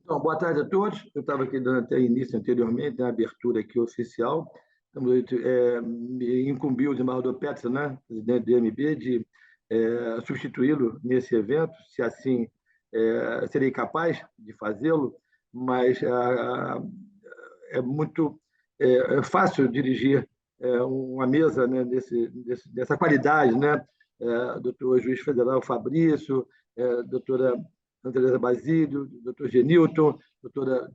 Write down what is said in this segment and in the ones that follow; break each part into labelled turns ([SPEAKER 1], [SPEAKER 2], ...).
[SPEAKER 1] Então, boa tarde a todos. Eu estava aqui dando até início anteriormente, a abertura aqui oficial. Me incumbiu o desembargador Petra, né, presidente do IMB, de substituí-lo nesse evento, se assim serei capaz de fazê-lo, mas é muito fácil dirigir uma mesa, né, dessa qualidade, né? Doutor juiz federal Fabrício, doutora Andresa Basílio, doutor Genilton, doutora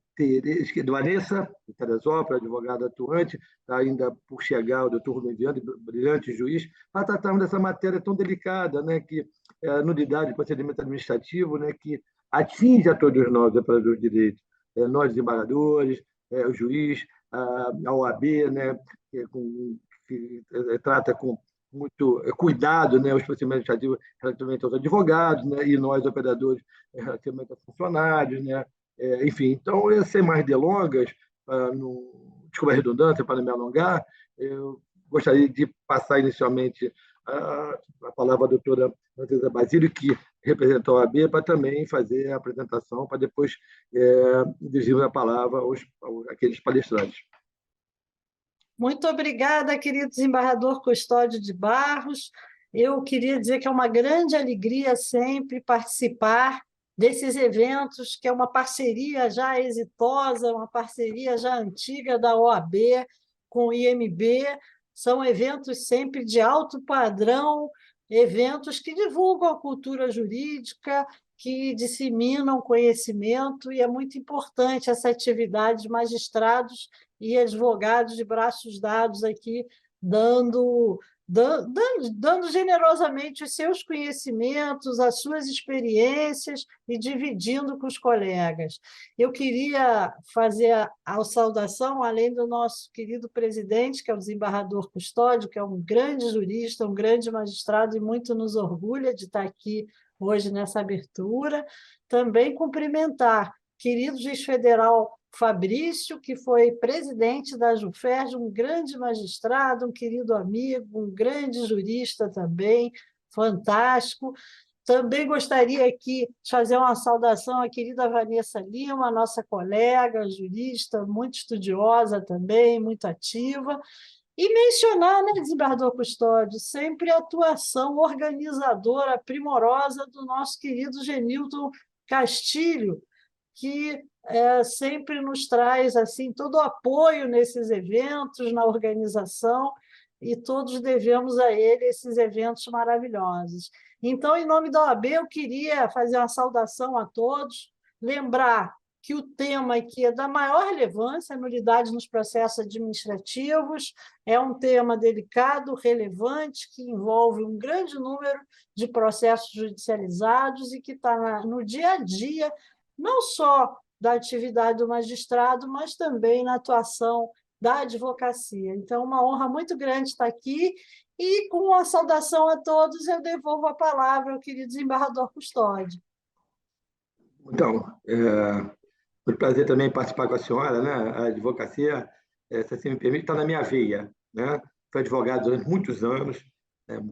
[SPEAKER 1] Vanessa, de Teresópolis, advogada atuante, está ainda por chegar o doutor Rubem Viana, brilhante juiz, para tratarmos dessa matéria tão delicada, né, que é a nulidade do procedimento administrativo, né, que atinge a todos nós, operadores de direito, nós desembargadores, o juiz, a OAB, né, que trata com muito cuidado, né, os procedimentos administrativos relativamente aos advogados, né, e nós, operadores, relativamente aos funcionários, né, enfim. Então, sem mais delongas, desculpa a redundância, para não me alongar, eu gostaria de passar inicialmente a palavra à doutora Andresa Basílio, que representou a OAB, para também fazer a apresentação, para depois dirigir a palavra àqueles palestrantes.
[SPEAKER 2] Muito obrigada, querido desembargador Custódio de Barros. Eu queria dizer que é uma grande alegria sempre participar desses eventos, que é uma parceria já exitosa, uma parceria já antiga da OAB com o IMB. São eventos sempre de alto padrão, eventos que divulgam a cultura jurídica, que disseminam conhecimento, e é muito importante essa atividade de magistrados e advogados de braços dados aqui, dando generosamente os seus conhecimentos, as suas experiências e dividindo com os colegas. Eu queria fazer a saudação, além do nosso querido presidente, que é o desembargador Custódio, que é um grande jurista, um grande magistrado, e muito nos orgulha de estar aqui hoje nessa abertura. Também cumprimentar querido juiz federal Fabrício, que foi presidente da JUFERJ, um grande magistrado, um querido amigo, um grande jurista também, fantástico. Também gostaria aqui de fazer uma saudação à querida Vanessa Lima, nossa colega, jurista, muito estudiosa também, muito ativa. E mencionar, né, desembargador Custódio, sempre a atuação organizadora primorosa do nosso querido Genilton Castilho, que sempre nos traz assim todo o apoio nesses eventos, na organização, e todos devemos a ele esses eventos maravilhosos. Então, em nome da OAB, eu queria fazer uma saudação a todos, lembrar que o tema aqui é da maior relevância, a nulidade nos processos administrativos, é um tema delicado, relevante, que envolve um grande número de processos judicializados e que está no dia a dia, não só da atividade do magistrado, mas também na atuação da advocacia. Então, uma honra muito grande estar aqui, e com uma saudação a todos, eu devolvo a palavra ao querido desembargador Custódio.
[SPEAKER 1] Então, foi um prazer também participar com a senhora, né? A advocacia, se assim me permite, está na minha veia, né? Fui advogado durante muitos anos,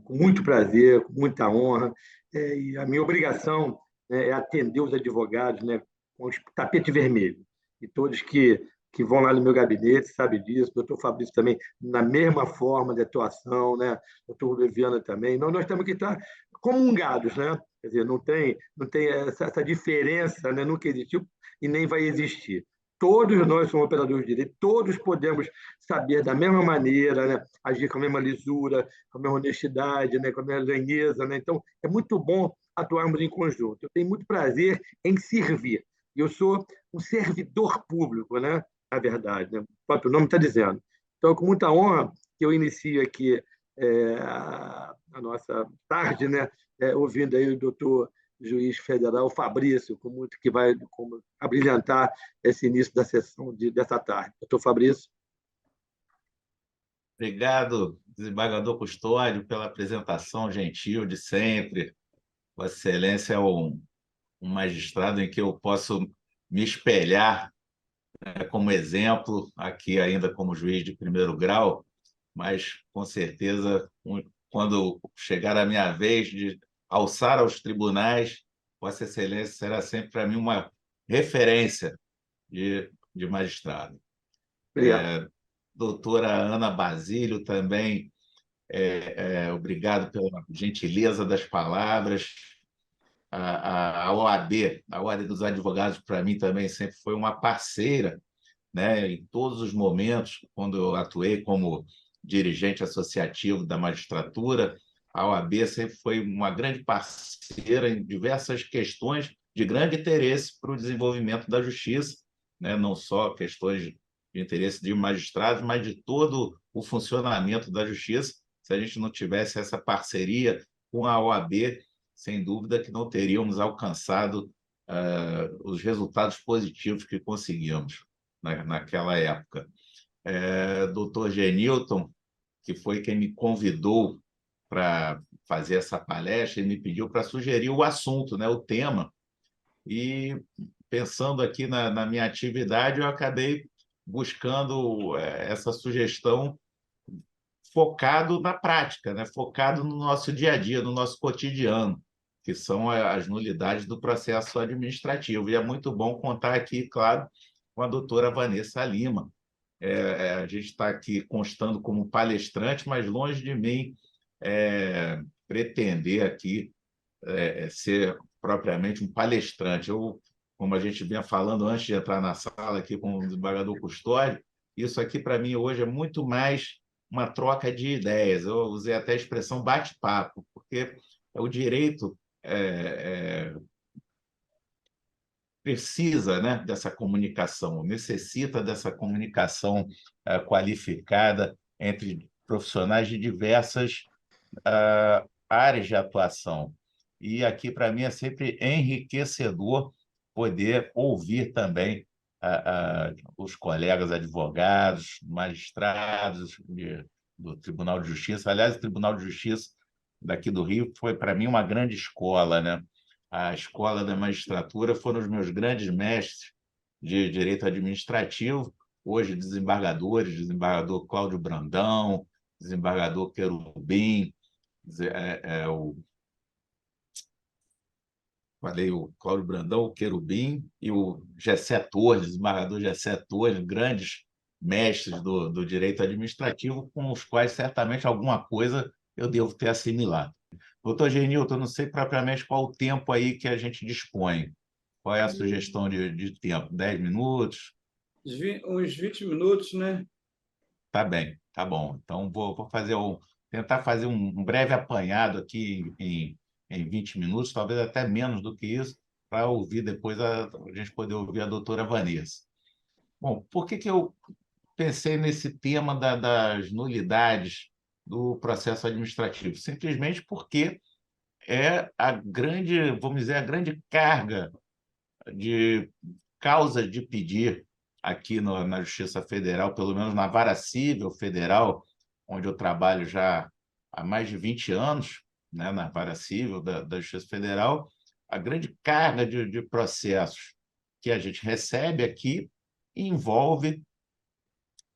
[SPEAKER 1] com muito prazer, com muita honra, e a minha obrigação, né, é atender os advogados, né, com o tapete vermelho. E todos que vão lá no meu gabinete sabem disso, o doutor Fabrício também, na mesma forma de atuação, né? O doutor Viana também. Nós temos que estar comungados, né? Quer dizer, não tem essa diferença, né? Nunca existiu e nem vai existir. Todos nós somos operadores de direito, todos podemos saber da mesma maneira, né? Agir com a mesma lisura, com a mesma honestidade, né? Com a mesma lenheza, né? Então, é muito bom atuarmos em conjunto. Eu tenho muito prazer em servir. Eu sou um servidor público, né? Na verdade, né? O próprio nome está dizendo. Então, com muita honra, que eu inicio aqui a nossa tarde, né? Ouvindo aí o doutor juiz federal Fabrício, que vai abrilhantar esse início da sessão dessa tarde. Doutor Fabrício.
[SPEAKER 3] Obrigado, desembargador Custódio, pela apresentação gentil de sempre. Vossa Excelência é um magistrado em que eu posso me espelhar, né, como exemplo, aqui ainda como juiz de primeiro grau, mas, com certeza, quando chegar a minha vez de alçar aos tribunais, Vossa Excelência será sempre para mim uma referência de magistrado.
[SPEAKER 1] Obrigado.
[SPEAKER 3] Doutora Ana Basílio também, obrigado pela gentileza das palavras. A OAB, a Ordem dos Advogados, para mim também sempre foi uma parceira, né, em todos os momentos, quando eu atuei como dirigente associativo da magistratura. A OAB sempre foi uma grande parceira em diversas questões de grande interesse para o desenvolvimento da justiça, né, não só questões de interesse de magistrados, mas de todo o funcionamento da justiça. Se a gente não tivesse essa parceria com a OAB, sem dúvida que não teríamos alcançado os resultados positivos que conseguimos naquela época. Doutor Genilton, que foi quem me convidou para fazer essa palestra e me pediu para sugerir o assunto, né, o tema. E, pensando aqui na minha atividade, eu acabei buscando essa sugestão focado na prática, né? Focado no nosso dia a dia, no nosso cotidiano, que são as nulidades do processo administrativo. E é muito bom contar aqui, claro, com a doutora Vanessa Lima. A gente está aqui constando como palestrante, mas longe de mim pretender aqui ser propriamente um palestrante. Eu, como a gente vinha falando antes de entrar na sala aqui com o desembargador Custódio, isso aqui para mim hoje é muito mais uma troca de ideias. Eu usei até a expressão bate-papo, porque o direito precisa, né, dessa comunicação, necessita dessa comunicação qualificada entre profissionais de diversas áreas de atuação. E aqui, para mim, é sempre enriquecedor poder ouvir também os colegas advogados, magistrados do Tribunal de Justiça. Aliás, o Tribunal de Justiça daqui do Rio foi, para mim, uma grande escola, né? A escola da magistratura foram os meus grandes mestres de direito administrativo, hoje desembargadores, desembargador Cláudio Brandão, desembargador Querubim, falei o Cláudio Brandão, o Querubim e o Gessé Torres, desembargador Gessé Torres, grandes mestres do direito administrativo, com os quais certamente alguma coisa eu devo ter assimilado. Doutor Genilton, não sei propriamente qual o tempo aí que a gente dispõe. Qual é a sugestão de tempo? 10 minutos?
[SPEAKER 4] Uns 20 minutos, né?
[SPEAKER 3] Tá bem, tá bom. Então, vou tentar fazer um breve apanhado aqui em 20 minutos, talvez até menos do que isso, para ouvir depois a gente poder ouvir a doutora Vanessa. Bom, por que eu pensei nesse tema das nulidades do processo administrativo? Simplesmente porque é a grande, vamos dizer, a grande carga de causa de pedir aqui na Justiça Federal, pelo menos na Vara Cível Federal, onde eu trabalho já há mais de 20 anos, né, na Vara Cível da Justiça Federal, a grande carga de processos que a gente recebe aqui envolve,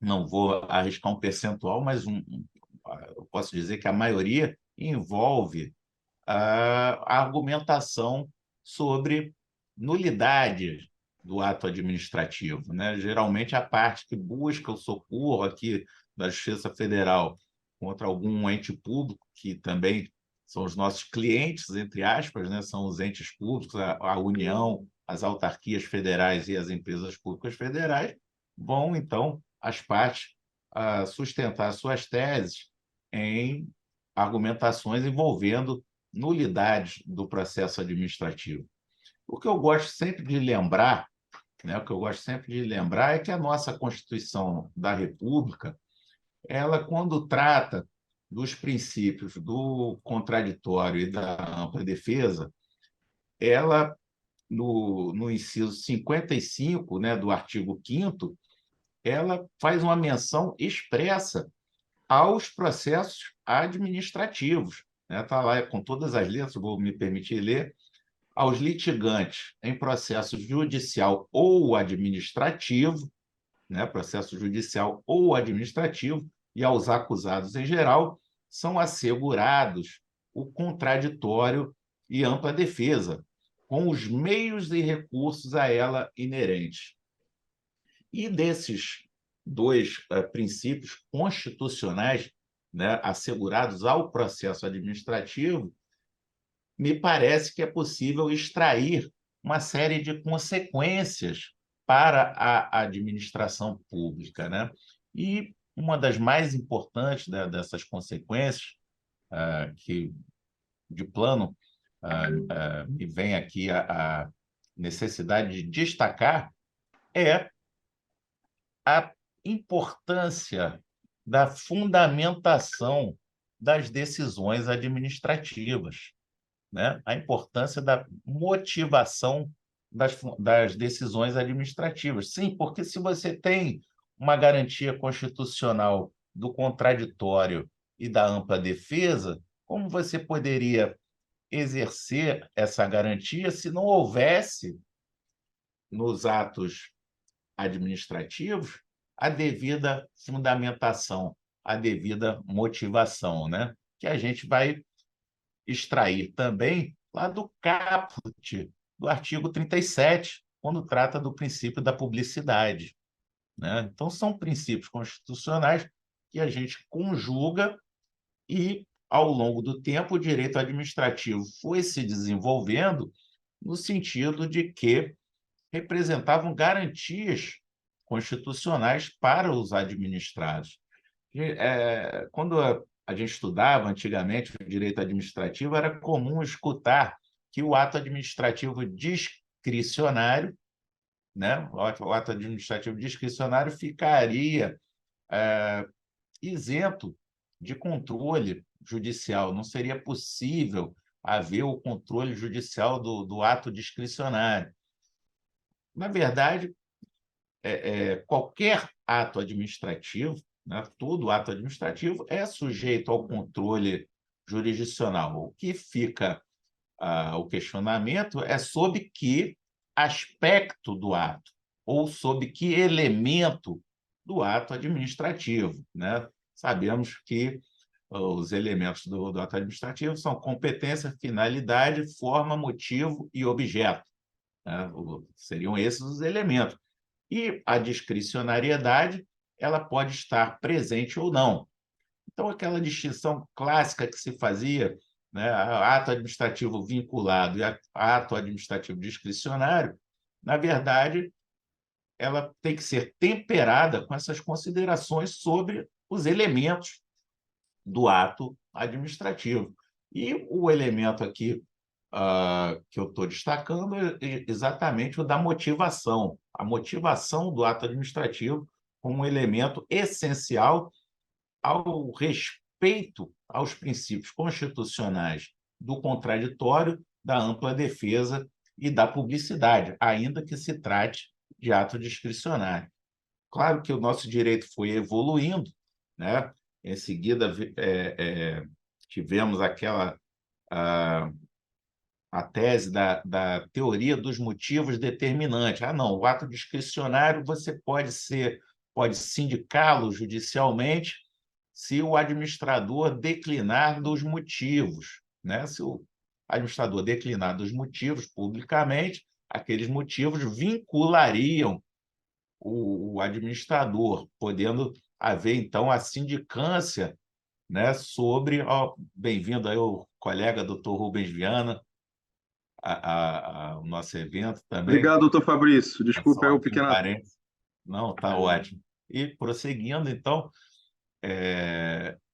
[SPEAKER 3] não vou arriscar um percentual, mas eu posso dizer que a maioria envolve a argumentação sobre nulidade do ato administrativo, né? Geralmente, a parte que busca o socorro aqui da Justiça Federal contra algum ente público, que também são os nossos clientes, entre aspas, né? São os entes públicos, a União, as autarquias federais e as empresas públicas federais, vão, então, as partes sustentar suas teses em argumentações envolvendo nulidades do processo administrativo. O que eu gosto sempre de lembrar, né, o que eu gosto sempre de lembrar é que a nossa Constituição da República, ela, quando trata dos princípios do contraditório e da ampla defesa, ela, no inciso 55, né, do artigo 5º, ela faz uma menção expressa aos processos administrativos. Está lá com todas as letras, vou me permitir ler, aos litigantes em processo judicial ou administrativo, né, processo judicial ou administrativo, e aos acusados em geral, são assegurados o contraditório e ampla defesa, com os meios e recursos a ela inerentes. E desses dois princípios constitucionais, né, assegurados ao processo administrativo, me parece que é possível extrair uma série de consequências para a administração pública, né? E uma das mais importantes dessas consequências, que de plano me vem aqui a necessidade de destacar, é a importância da fundamentação das decisões administrativas, né? A importância da motivação das decisões administrativas. Sim, porque se você tem uma garantia constitucional do contraditório e da ampla defesa, como você poderia exercer essa garantia se não houvesse nos atos administrativos a devida fundamentação, a devida motivação, né? Que a gente vai extrair também lá do caput do artigo 37, quando trata do princípio da publicidade, né? Então, são princípios constitucionais que a gente conjuga e, ao longo do tempo, o direito administrativo foi se desenvolvendo no sentido de que representavam garantias constitucionais para os administrados. Quando a gente estudava antigamente o direito administrativo, era comum escutar que o ato administrativo discricionário, né, o ato administrativo discricionário ficaria isento de controle judicial, não seria possível haver o controle judicial do ato discricionário. Na verdade, qualquer ato administrativo, né, todo ato administrativo é sujeito ao controle jurisdicional. O que fica o questionamento é sobre que aspecto do ato ou sobre que elemento do ato administrativo, né? Sabemos que os elementos do ato administrativo são competência, finalidade, forma, motivo e objeto, né? Seriam esses os elementos. E a discricionariedade, ela pode estar presente ou não. Então, aquela distinção clássica que se fazia, né, ato administrativo vinculado e ato administrativo discricionário, na verdade, ela tem que ser temperada com essas considerações sobre os elementos do ato administrativo. E o elemento aqui que eu estou destacando é exatamente o da motivação. A motivação do ato administrativo como um elemento essencial ao respeito aos princípios constitucionais do contraditório, da ampla defesa e da publicidade, ainda que se trate de ato discricionário. Claro que o nosso direito foi evoluindo, né? Em seguida, tivemos aquela a tese da teoria dos motivos determinantes. Não, o ato discricionário você pode sindicá-lo judicialmente se o administrador declinar dos motivos, né? Se o administrador declinar dos motivos publicamente, aqueles motivos vinculariam o administrador, podendo haver, então, a sindicância, né, sobre... Bem-vindo aí o colega doutor Rubens Viana, ao nosso evento também.
[SPEAKER 5] Obrigado, doutor Fabrício. Desculpa aí o pequeno...
[SPEAKER 3] parênteses. Não, está ótimo. E, prosseguindo, então,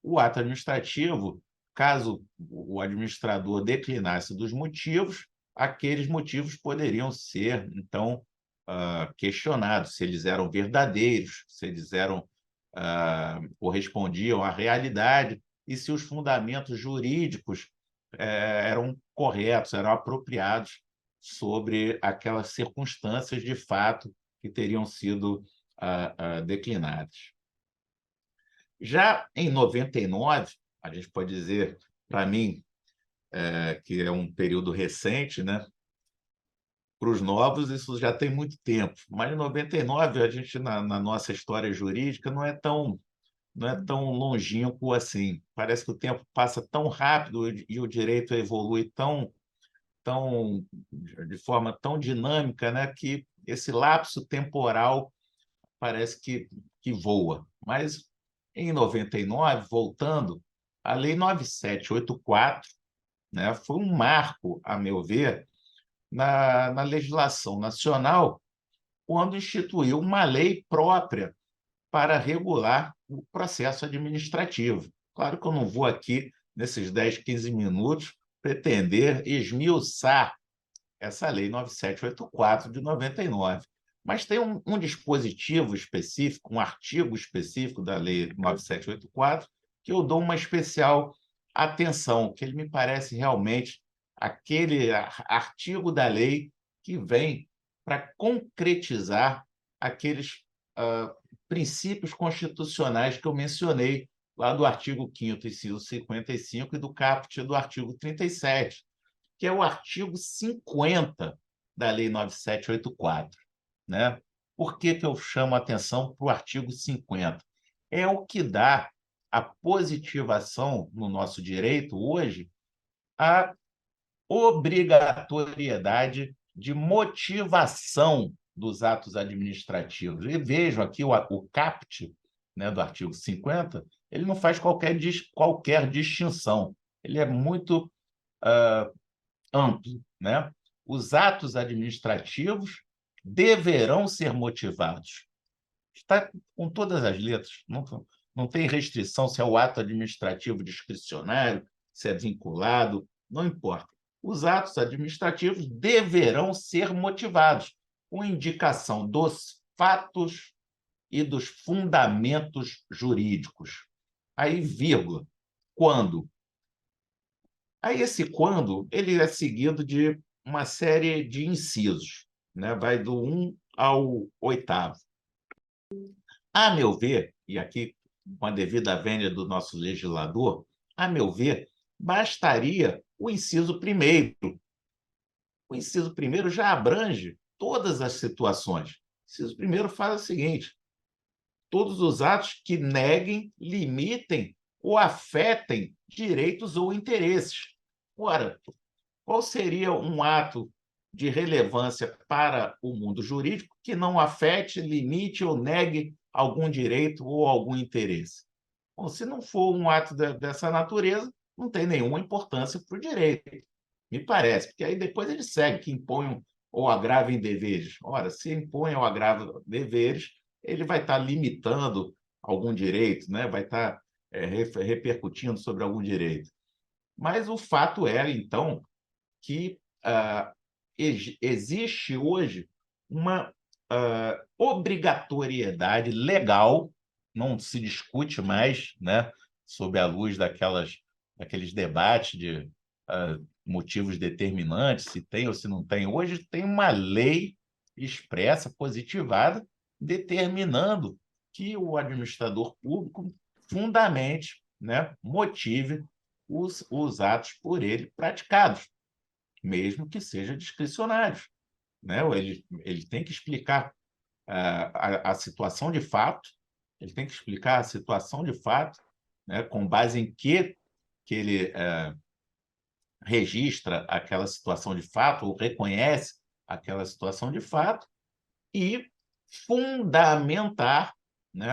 [SPEAKER 3] o ato administrativo, caso o administrador declinasse dos motivos, aqueles motivos poderiam ser, então, questionados, se eles eram verdadeiros, se eles correspondiam à realidade e se os fundamentos jurídicos eram corretos, eram apropriados sobre aquelas circunstâncias de fato que teriam sido declinadas. Já em 99, a gente pode dizer, para mim, que é um período recente, né? Para os novos, isso já tem muito tempo, mas em 99, a gente, na nossa história jurídica, não é tão longínquo assim. Parece que o tempo passa tão rápido e o direito evolui tão de forma tão dinâmica, né, que esse lapso temporal parece que voa. Mas, em 99, voltando, a Lei 9784, né, foi um marco, a meu ver, na legislação nacional, quando instituiu uma lei própria para regular o processo administrativo. Claro que eu não vou aqui, nesses 10, 15 minutos, pretender esmiuçar essa Lei 9784 de 99. Mas tem um dispositivo específico, um artigo específico da Lei 9784, que eu dou uma especial atenção, que ele me parece realmente aquele artigo da lei que vem para concretizar aqueles princípios constitucionais que eu mencionei lá do artigo 5º, inciso 55, e do caput do artigo 37, que é o artigo 50 da Lei 9784. Né? Por que eu chamo a atenção para o artigo 50? É o que dá a positivação no nosso direito hoje a obrigatoriedade de motivação dos atos administrativos. E vejo aqui o caput, né, do artigo 50, ele não faz qualquer distinção. Ele é muito amplo, né? Os atos administrativos deverão ser motivados. Está com todas as letras, não tem restrição se é o ato administrativo discricionário, se é vinculado, não importa. Os atos administrativos deverão ser motivados, com indicação dos fatos e dos fundamentos jurídicos. Aí, vírgula, quando? Aí, esse quando, ele é seguido de uma série de incisos, né? Vai do 1 ao 8º. A meu ver, e aqui com a devida vênia do nosso legislador, a meu ver, bastaria o inciso 1º. O inciso 1º já abrange todas as situações. O inciso 1º fala o seguinte: todos os atos que neguem, limitem ou afetem direitos ou interesses. Ora, qual seria um ato de relevância para o mundo jurídico que não afete, limite ou negue algum direito ou algum interesse? Bom, se não for um ato dessa natureza, não tem nenhuma importância para o direito, me parece, porque aí depois ele segue que imponham ou agravem deveres. Ora, se impõe ou agrava deveres, ele vai estar limitando algum direito, né? Vai estar repercutindo sobre algum direito. Mas o fato é, então, que existe hoje uma obrigatoriedade legal, não se discute mais, né, sob a luz daqueles debates de motivos determinantes, se tem ou se não tem. Hoje tem uma lei expressa, positivada, determinando que o administrador público fundamente, né, motive os atos por ele praticados, mesmo que sejam discricionários, né? Ele tem que explicar a situação de fato, ele tem que explicar a situação de fato, né, com base em que ele registra aquela situação de fato ou reconhece aquela situação de fato e fundamentar, né,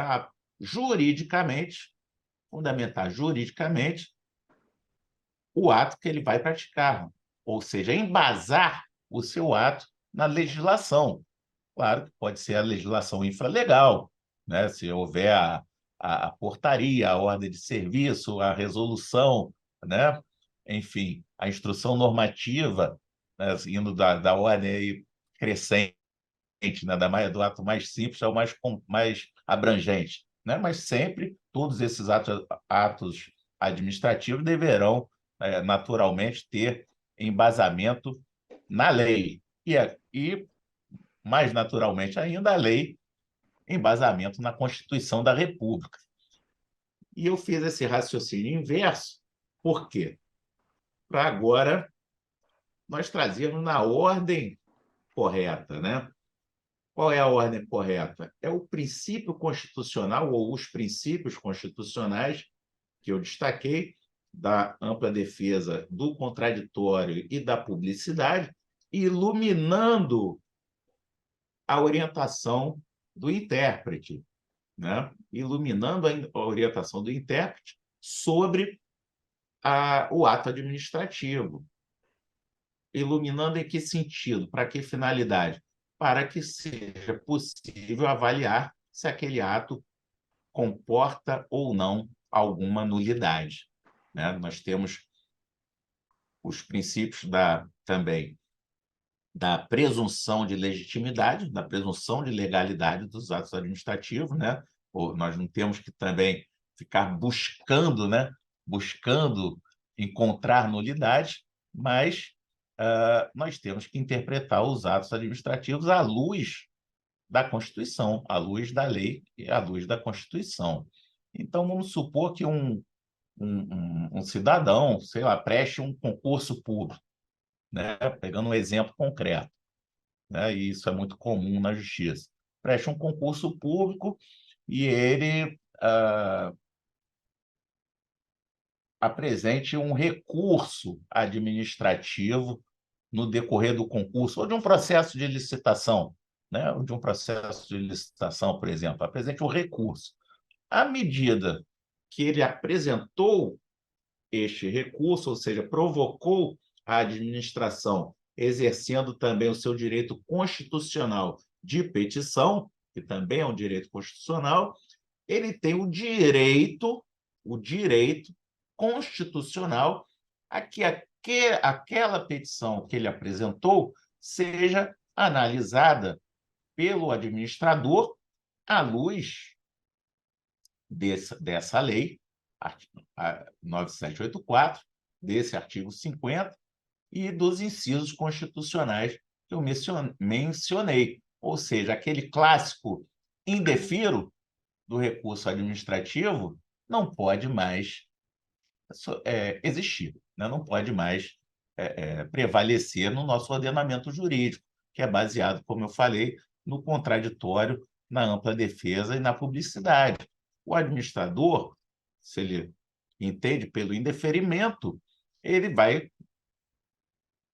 [SPEAKER 3] juridicamente o ato que ele vai praticar, ou seja, embasar o seu ato na legislação. Claro que pode ser a legislação infralegal, né? Se houver a portaria, a ordem de serviço, a resolução, né? Enfim, a instrução normativa, né, indo da ordem aí crescente, né? Do ato mais simples ao mais abrangente, né? Mas sempre todos esses atos administrativos deverão naturalmente ter embasamento na lei e mais naturalmente ainda, a lei, embasamento na Constituição da República. E eu fiz esse raciocínio inverso, por quê? Para agora nós trazermos na ordem correta, né? Qual é a ordem correta? É o princípio constitucional, ou os princípios constitucionais que eu destaquei, da ampla defesa do contraditório e da publicidade, iluminando a orientação do intérprete, né? Iluminando a orientação do intérprete sobre o ato administrativo. Iluminando em que sentido? Para que finalidade? Para que seja possível avaliar se aquele ato comporta ou não alguma nulidade, né? Nós temos os princípios também da presunção de legitimidade, da presunção de legalidade dos atos administrativos, né? Nós não temos que também ficar buscando, né? Buscando encontrar nulidade, mas nós temos que interpretar os atos administrativos à luz da Constituição, à luz da lei e à luz da Constituição. Então, vamos supor que um cidadão, sei lá, preste um concurso público, né? Pegando um exemplo concreto, né? E isso é muito comum na justiça. Preste um concurso público e ele apresente um recurso administrativo no decorrer do concurso, ou de um processo de licitação, né? Ou de um processo de licitação, por exemplo, apresente um recurso. À medida que ele apresentou este recurso, ou seja, provocou a administração, exercendo também o seu direito constitucional de petição, que também é um direito constitucional, ele tem o direito constitucional a que aquela petição que ele apresentou seja analisada pelo administrador à luz dessa lei, 9784, desse artigo 50 e dos incisos constitucionais que eu mencionei. Ou seja, aquele clássico indefiro do recurso administrativo não pode mais existir, né? Não pode mais prevalecer no nosso ordenamento jurídico, que é baseado, como eu falei, no contraditório, na ampla defesa e na publicidade. O administrador, se ele entende pelo indeferimento, ele vai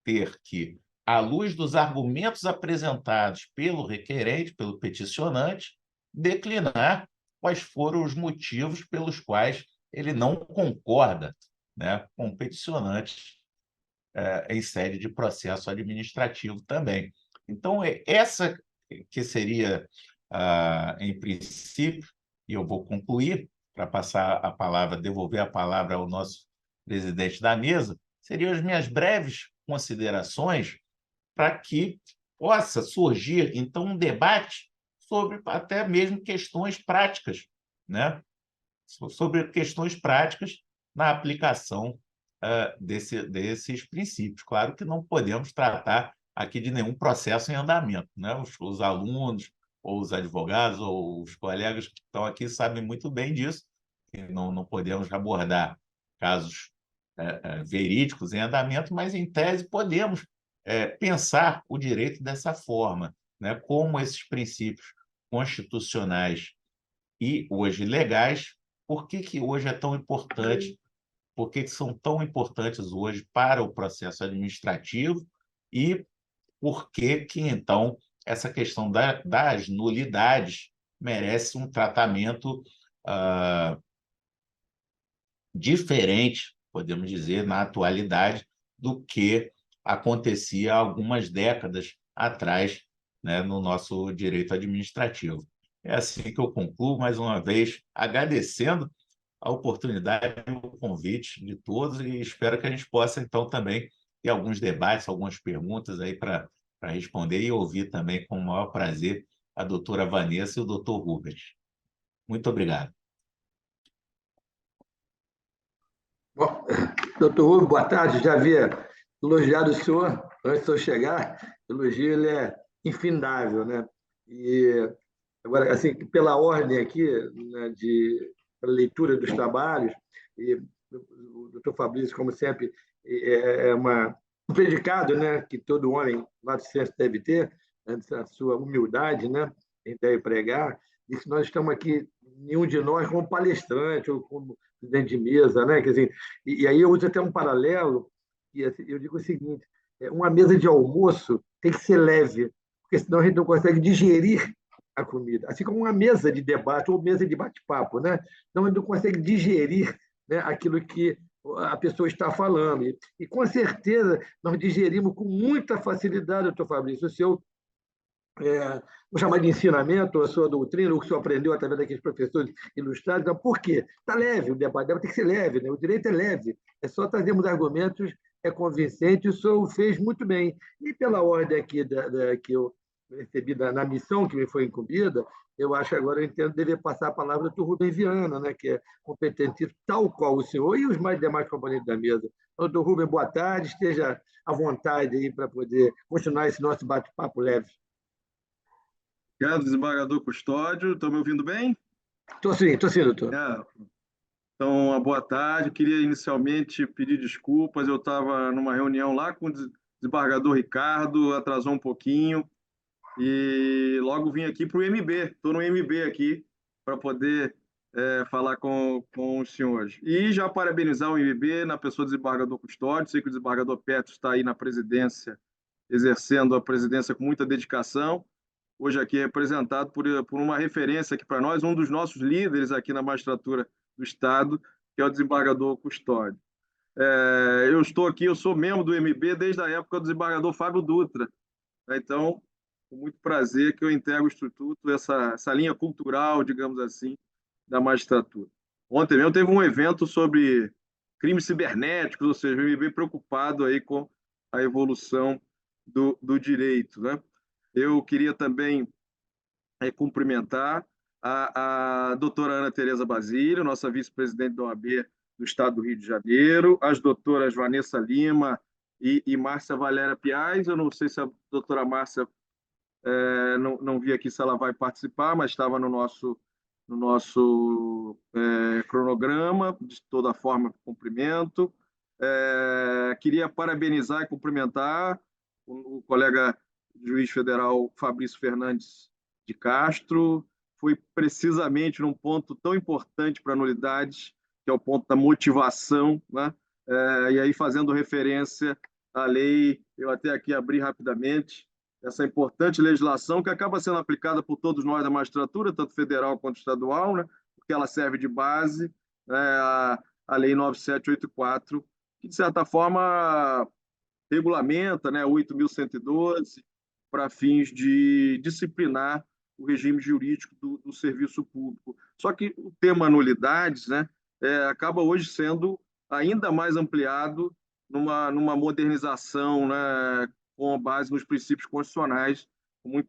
[SPEAKER 3] ter que, à luz dos argumentos apresentados pelo requerente, pelo peticionante, declinar quais foram os motivos pelos quais ele não concorda, né, com o peticionante em sede de processo administrativo também. Então, essa que seria, em princípio, e eu vou concluir para passar a palavra, devolver a palavra ao nosso presidente da mesa, seriam as minhas breves considerações para que possa surgir, então, um debate sobre até mesmo questões práticas, né? Sobre questões práticas na aplicação desses princípios. Claro que não podemos tratar aqui de nenhum processo em andamento, né? Os alunos, ou os advogados, ou os colegas que estão aqui sabem muito bem disso, que não podemos abordar casos verídicos em andamento, mas, em tese, podemos pensar o direito dessa forma, né? Como esses princípios constitucionais e hoje legais, por que hoje é tão importante, por que são tão importantes hoje para o processo administrativo e por que, então, essa questão das nulidades merece um tratamento diferente, podemos dizer, na atualidade, do que acontecia há algumas décadas atrás, né, no nosso direito administrativo. É assim que eu concluo, mais uma vez, agradecendo a oportunidade e o convite de todos e espero que a gente possa, então, também ter alguns debates, algumas perguntas aí para responder e ouvir também com o maior prazer a doutora Vanessa e o doutor Rubens. Muito obrigado.
[SPEAKER 1] Bom, doutor Rubens, boa tarde. Já havia elogiado o senhor antes de eu chegar. O elogio ele é infindável, né? E agora, assim, pela ordem aqui, né, pela leitura dos trabalhos, e o doutor Fabrício, como sempre, é um predicado, né, que todo homem lá de ciência deve ter, né, a sua humildade, né, em deve pregar, e que nós estamos aqui, nenhum de nós como palestrante ou como presidente de mesa, né? Quer dizer, e aí eu uso até um paralelo, e assim, eu digo o seguinte: uma mesa de almoço tem que ser leve, porque senão a gente não consegue digerir a comida, assim como uma mesa de debate ou mesa de bate-papo, né? Então a gente não consegue digerir, né, aquilo que a pessoa está falando. E com certeza nós digerimos com muita facilidade, doutor Fabrício, o seu vou chamar de ensinamento, a sua doutrina, o que o senhor aprendeu através daqueles professores ilustrados. Então, por quê? Está leve, o debate deve ter que ser leve, né? O direito é leve, é só trazermos argumentos convincentes, o senhor fez muito bem. E pela ordem aqui que eu recebi na missão que me foi incumbida, eu acho que agora eu entendo dever passar a palavra ao doutor Rubem Viana, né, que é competente tal qual o senhor e os mais demais componentes da mesa. Então, doutor Rubem, boa tarde, esteja à vontade aí para poder continuar esse nosso bate-papo leve.
[SPEAKER 5] Obrigado, desembargador Custódio. Estão me ouvindo bem?
[SPEAKER 1] Estou sim, doutor.
[SPEAKER 5] Então, uma boa tarde. Queria inicialmente pedir desculpas. Eu estava numa reunião lá com o desembargador Ricardo, atrasou um pouquinho, e logo vim aqui para o MB. Estou no MB aqui para poder falar com os senhores. E já parabenizar o MB na pessoa do desembargador Custódio. Sei que o desembargador Petros está aí na presidência, exercendo a presidência com muita dedicação. Hoje aqui representado por uma referência aqui para nós, um dos nossos líderes aqui na magistratura do Estado, que é o desembargador Custódio. Eu estou aqui, eu sou membro do MB desde a época do desembargador Fábio Dutra. Então, com muito prazer que eu integro o Instituto, essa linha cultural, digamos assim, da magistratura. Ontem mesmo teve um evento sobre crimes cibernéticos, ou seja, o MB preocupado aí com a evolução do direito, né? Eu queria também cumprimentar a doutora Ana Tereza Basílio, nossa vice-presidente da OAB do Estado do Rio de Janeiro, as doutoras Vanessa Lima e Márcia Valéria Piaz. Eu não sei se a doutora Márcia, não vi aqui se ela vai participar, mas estava no nosso cronograma. De toda forma, cumprimento. Queria parabenizar e cumprimentar o colega juiz federal Fabrício Fernandes de Castro. Foi precisamente num ponto tão importante para nulidades, que é o ponto da motivação, né? E aí, fazendo referência à lei, eu até aqui abri rapidamente, essa importante legislação que acaba sendo aplicada por todos nós da magistratura, tanto federal quanto estadual, né? Porque ela serve de base, né, à Lei 9784, que, de certa forma, regulamenta, né, 8.112, para fins de disciplinar o regime jurídico do serviço público. Só que o tema nulidades, né, acaba hoje sendo ainda mais ampliado numa modernização, né, com base nos princípios constitucionais, como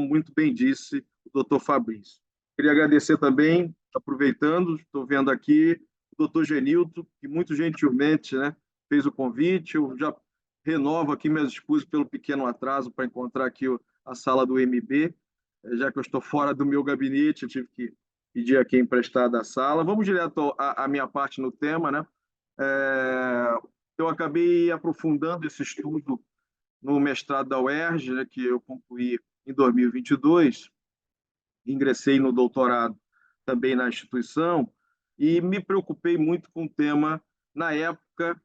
[SPEAKER 5] muito bem disse o doutor Fabrício. Queria agradecer também, aproveitando, estou vendo aqui, o doutor Genilton, que muito gentilmente, né, fez o convite. Eu já renovo aqui minhas excusas pelo pequeno atraso para encontrar aqui a sala do MB, já que eu estou fora do meu gabinete, eu tive que pedir aqui emprestada a sala. Vamos direto à minha parte no tema, né? Eu acabei aprofundando esse estudo no mestrado da UERJ, né, que eu concluí em 2022, ingressei no doutorado também na instituição, e me preocupei muito com o tema, na época,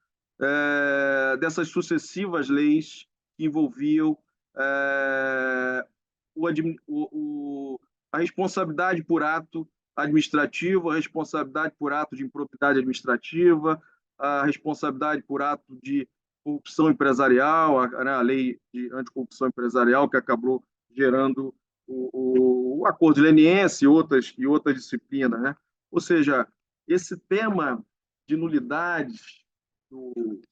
[SPEAKER 5] dessas sucessivas leis que envolviam a responsabilidade por ato administrativo, a responsabilidade por ato de improbidade administrativa, a responsabilidade por ato de corrupção empresarial, a lei de anticorrupção empresarial, que acabou gerando o acordo de leniência e outras disciplinas, né? Ou seja, esse tema de nulidades,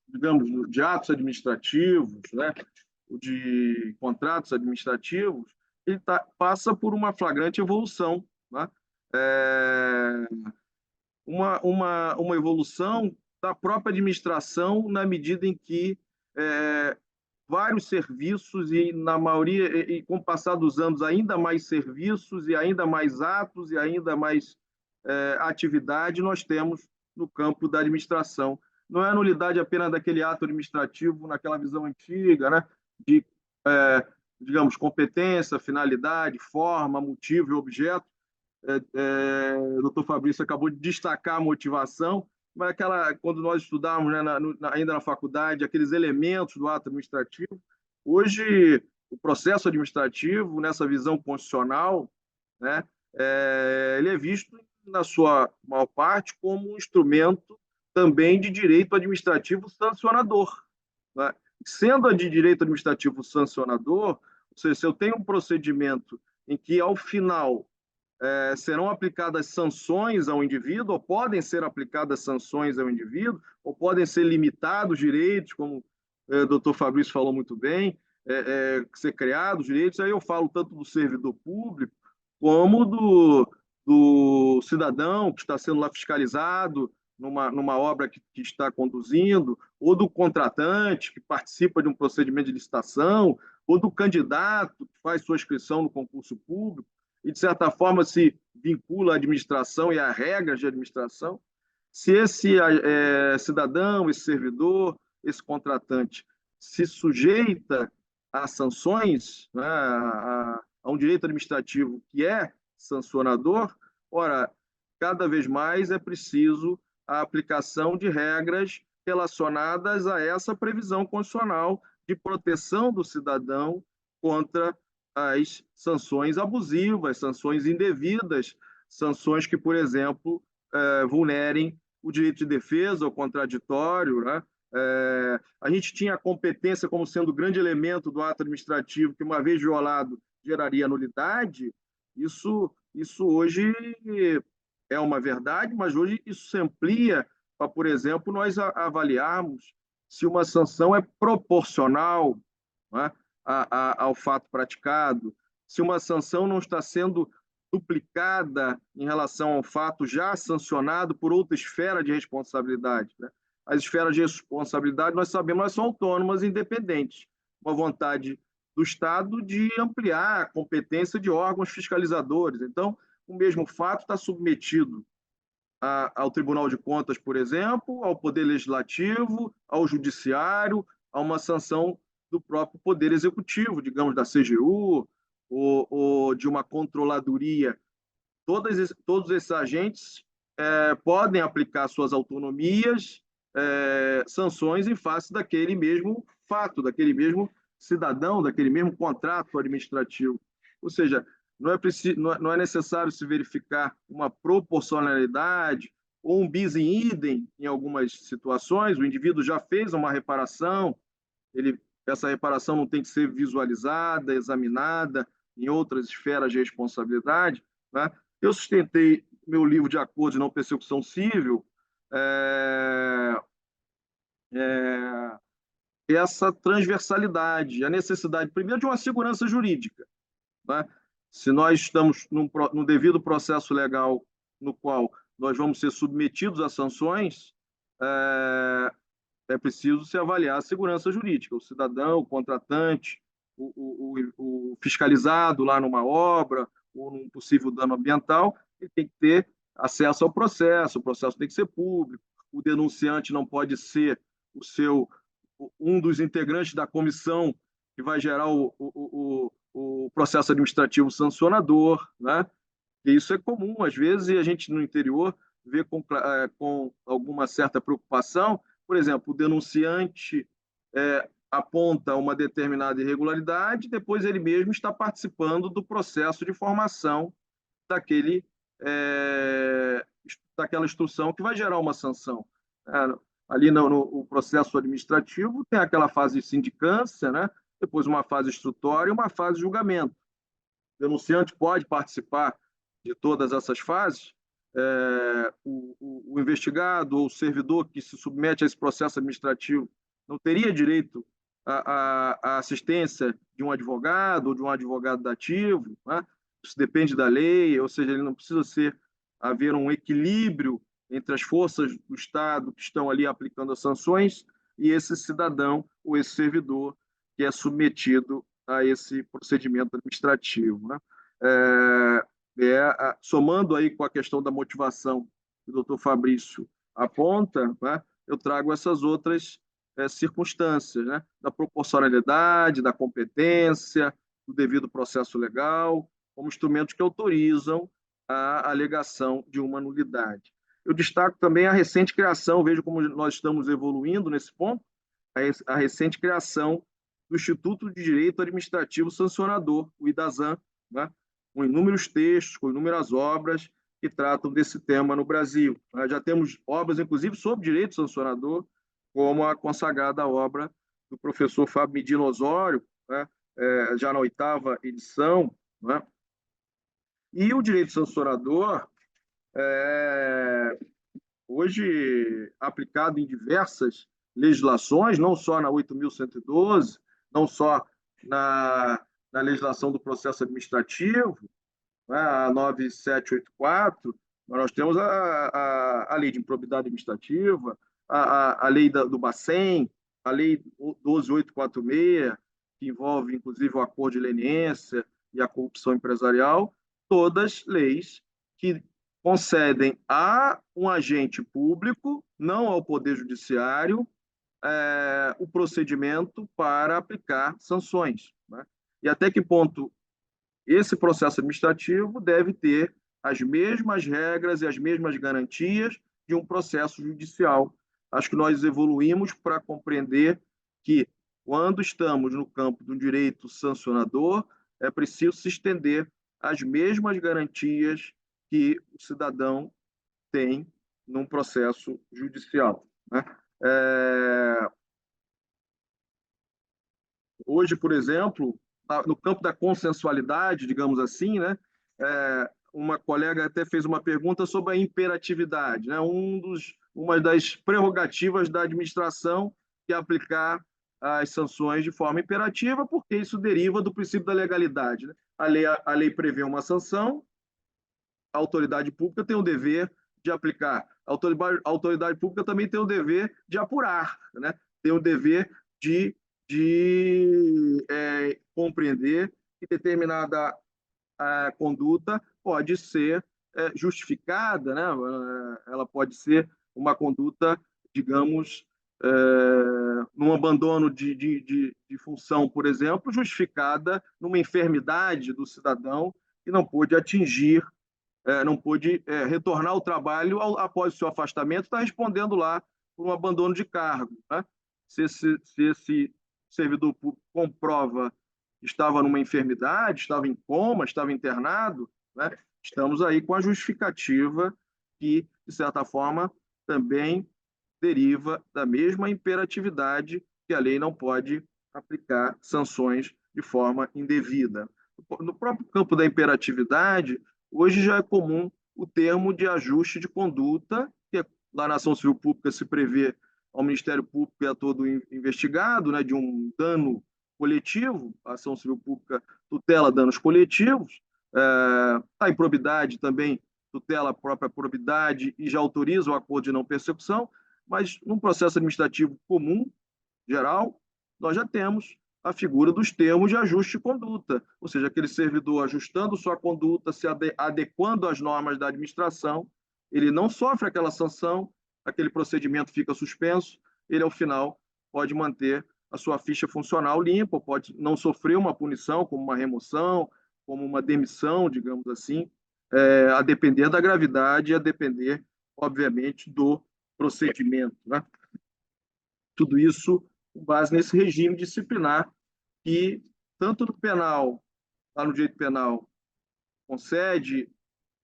[SPEAKER 5] digamos, de atos administrativos, né, de contratos administrativos, ele passa por uma flagrante evolução, né? Uma evolução da própria administração, na medida em que vários serviços, e na maioria, e com o passar dos anos, ainda mais serviços e ainda mais atos e ainda mais atividade nós temos no campo da administração. Não é a nulidade apenas daquele ato administrativo, naquela visão antiga, né, de, digamos, competência, finalidade, forma, motivo e objeto. o doutor Fabrício acabou de destacar a motivação, mas quando nós estudávamos, né, ainda na faculdade, aqueles elementos do ato administrativo, hoje o processo administrativo, nessa visão constitucional, né, ele é visto, na sua maior parte, como um instrumento também de direito administrativo sancionador, né? Sendo de direito administrativo sancionador, ou seja, se eu tenho um procedimento em que, ao final, serão aplicadas sanções ao indivíduo, ou podem ser aplicadas sanções ao indivíduo, ou podem ser limitados direitos, como o doutor Fabrício falou muito bem, ser criados direitos, aí eu falo tanto do servidor público, como do cidadão que está sendo lá fiscalizado numa obra que está conduzindo, ou do contratante que participa de um procedimento de licitação, ou do candidato que faz sua inscrição no concurso público e, de certa forma, se vincula à administração e a regras de administração. Se esse cidadão, esse servidor, esse contratante se sujeita a sanções, né, a um direito administrativo que é sancionador, ora, cada vez mais é preciso a aplicação de regras relacionadas a essa previsão constitucional de proteção do cidadão contra as sanções abusivas, sanções indevidas, sanções que, por exemplo, vulnerem o direito de defesa, o contraditório, né? A gente tinha a competência como sendo o grande elemento do ato administrativo, que, uma vez violado, geraria nulidade. Isso hoje é uma verdade, mas hoje isso se amplia para, por exemplo, nós avaliarmos se uma sanção é proporcional, né, ao fato praticado, se uma sanção não está sendo duplicada em relação ao fato já sancionado por outra esfera de responsabilidade, né? As esferas de responsabilidade, nós sabemos, elas são autônomas e independentes. Uma vontade do Estado de ampliar a competência de órgãos fiscalizadores. Então, o mesmo fato está submetido ao Tribunal de Contas, por exemplo, ao Poder Legislativo, ao Judiciário, a uma sanção do próprio Poder Executivo, digamos, da CGU, ou de uma controladoria. Todos esses agentes podem aplicar suas autonomias, sanções em face daquele mesmo fato, daquele mesmo cidadão, daquele mesmo contrato administrativo. Ou seja, não é necessário se verificar uma proporcionalidade ou um bis in idem em algumas situações. O indivíduo já fez uma reparação, essa reparação não tem que ser visualizada, examinada em outras esferas de responsabilidade, né? Eu sustentei meu livro de acordo de não persecução civil, essa transversalidade, a necessidade, primeiro, de uma segurança jurídica, né? Se nós estamos no devido processo legal no qual nós vamos ser submetidos a sanções, é preciso se avaliar a segurança jurídica, o cidadão, o contratante, o fiscalizado lá numa obra ou num possível dano ambiental, ele tem que ter acesso ao processo, o processo tem que ser público, o denunciante não pode ser um dos integrantes da comissão que vai gerar o processo administrativo sancionador, né? E isso é comum, às vezes, e a gente no interior vê com alguma certa preocupação. Por exemplo, o denunciante aponta uma determinada irregularidade, depois ele mesmo está participando do processo de formação daquela instrução que vai gerar uma sanção. Ali no processo administrativo tem aquela fase de sindicância, né? Depois uma fase instrutória e uma fase de julgamento. O denunciante pode participar de todas essas fases. O investigado ou o servidor que se submete a esse processo administrativo não teria direito à assistência de um advogado ou de um advogado dativo, né? Isso depende da lei, ou seja, ele não precisa haver um equilíbrio entre as forças do Estado que estão ali aplicando as sanções e esse cidadão ou esse servidor que é submetido a esse procedimento administrativo, né? Somando aí com a questão da motivação que o doutor Fabrício aponta, né, eu trago essas outras circunstâncias, né, da proporcionalidade, da competência, do devido processo legal, como instrumentos que autorizam a alegação de uma nulidade. Eu destaco também a recente criação, vejo como nós estamos evoluindo nesse ponto, a recente criação do Instituto de Direito Administrativo Sancionador, o IDASAN, né? Com inúmeros textos, com inúmeras obras que tratam desse tema no Brasil. Já temos obras, inclusive, sobre direito sancionador, como a consagrada obra do professor Fábio Medina Osório, né? Já na 8ª edição, né? E o direito sancionador, hoje aplicado em diversas legislações, não só na 8.112, não só na legislação do processo administrativo, né, a 9784, nós temos a lei de improbidade administrativa, a lei do Bacen, a lei 12.846, que envolve, inclusive, o acordo de leniência e a corrupção empresarial, todas leis que concedem a um agente público, não ao Poder Judiciário, o procedimento para aplicar sanções. Né? E até que ponto esse processo administrativo deve ter as mesmas regras e as mesmas garantias de um processo judicial. Acho que nós evoluímos para compreender que, quando estamos no campo do direito sancionador, é preciso se estender às mesmas garantias que o cidadão tem num processo judicial. Né? Hoje, por exemplo, no campo da consensualidade, digamos assim, né? Uma colega até fez uma pergunta sobre a imperatividade, né? Uma das prerrogativas da administração que é aplicar as sanções de forma imperativa, porque isso deriva do princípio da legalidade. Né? A lei prevê uma sanção, a autoridade pública tem o dever de aplicar. A autoridade pública também tem o dever de apurar, né? Tem o dever de compreender que determinada conduta pode ser justificada, né? Ela pode ser uma conduta, digamos, num abandono de função, por exemplo, justificada numa enfermidade do cidadão que não pôde atingir, não pôde retornar ao trabalho após o seu afastamento, está respondendo lá por um abandono de cargo. Né? Se esse servidor público comprova que estava numa enfermidade, estava em coma, estava internado, né? Estamos aí com a justificativa que, de certa forma, também deriva da mesma imperatividade que a lei não pode aplicar sanções de forma indevida. No próprio campo da imperatividade, hoje já é comum o termo de ajuste de conduta, que lá na ação civil pública se prevê ao Ministério Público e a todo investigado, né, de um dano coletivo, a ação civil pública tutela danos coletivos, a improbidade também tutela a própria probidade e já autoriza o acordo de não persecução, mas num processo administrativo comum, geral, nós já temos a figura dos termos de ajuste de conduta, ou seja, aquele servidor ajustando sua conduta, se adequando às normas da administração, ele não sofre aquela sanção, aquele procedimento fica suspenso, ele, ao final, pode manter a sua ficha funcional limpa, pode não sofrer uma punição, como uma remoção, como uma demissão, digamos assim, a depender da gravidade e a depender, obviamente, do procedimento. Né? Tudo isso com base nesse regime disciplinar que, tanto no penal, lá no direito penal, concede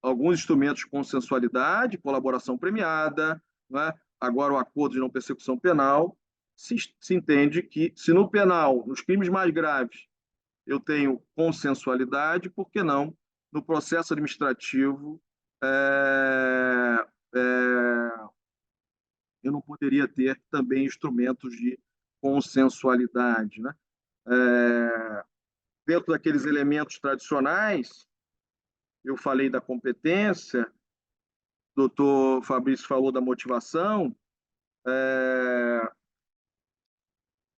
[SPEAKER 5] alguns instrumentos de consensualidade, colaboração premiada, né? Agora o acordo de não persecução penal, se entende que, se no penal, nos crimes mais graves, eu tenho consensualidade, por que não no processo administrativo eu não poderia ter também instrumentos de consensualidade, né? Dentro daqueles elementos tradicionais, eu falei da competência, o doutor Fabrício falou da motivação,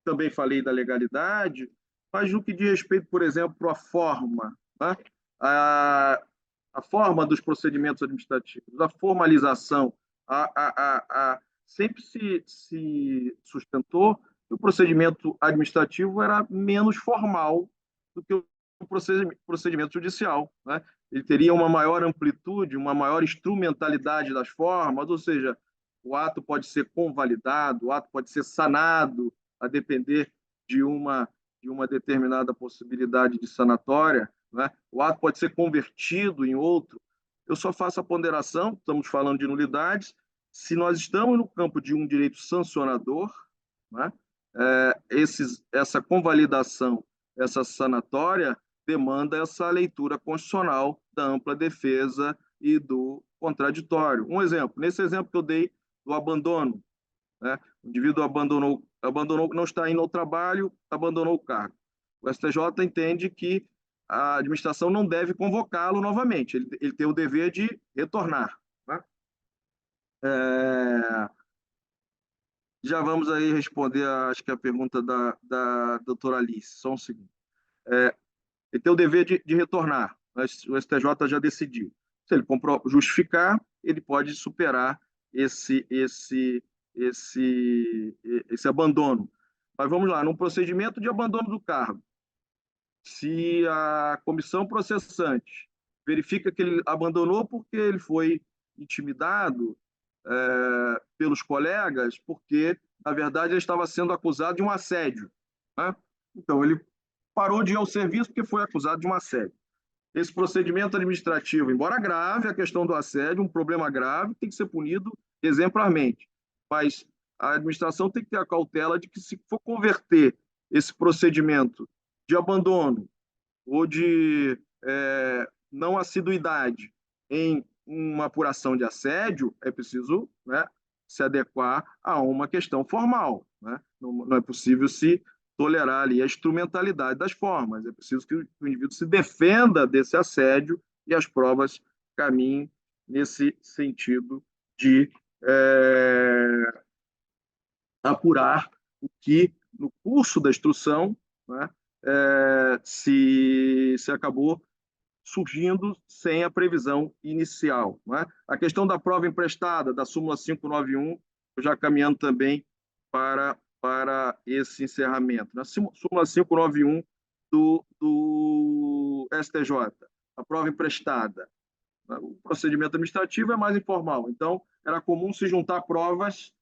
[SPEAKER 5] também falei da legalidade, mas no que diz respeito, por exemplo, à forma, né? A forma dos procedimentos administrativos, a formalização, sempre se sustentou que o procedimento administrativo era menos formal do que o um procedimento judicial, né? Ele teria uma maior amplitude, uma maior instrumentalidade das formas, ou seja, o ato pode ser convalidado, o ato pode ser sanado, a depender de uma determinada possibilidade de sanatória, né? O ato pode ser convertido em outro. Eu só faço a ponderação, estamos falando de nulidades, se nós estamos no campo de um direito sancionador, né? Essa convalidação, essa sanatória, demanda essa leitura constitucional da ampla defesa e do contraditório. Um exemplo, nesse exemplo que eu dei do abandono, né? O indivíduo abandonou, não está indo ao trabalho, abandonou o cargo. O STJ entende que a administração não deve convocá-lo novamente, ele tem o dever de retornar, né? Já vamos aí responder, acho que a pergunta da doutora Alice, só um segundo. Ele tem o dever de retornar, mas o STJ já decidiu. Se ele justificar, ele pode superar esse abandono. Mas vamos lá, num procedimento de abandono do cargo, se a comissão processante verifica que ele abandonou porque ele foi intimidado pelos colegas, porque, na verdade, ele estava sendo acusado de um assédio, né? Então, ele parou de ir ao serviço porque foi acusado de um assédio. Esse procedimento administrativo, embora grave, a questão do assédio, um problema grave, tem que ser punido exemplarmente. Mas a administração tem que ter a cautela de que, se for converter esse procedimento de abandono ou de não assiduidade em uma apuração de assédio, é preciso, né, se adequar a uma questão formal, né? Não é possível se tolerar ali a instrumentalidade das formas. É preciso que o indivíduo se defenda desse assédio e as provas caminhem nesse sentido de apurar o que, no curso da instrução, né, se acabou surgindo sem a previsão inicial, né? A questão da prova emprestada, da súmula 591, já caminhando também para esse encerramento. Na súmula 591 do STJ, a prova emprestada. O procedimento administrativo é mais informal, então era comum se juntar provas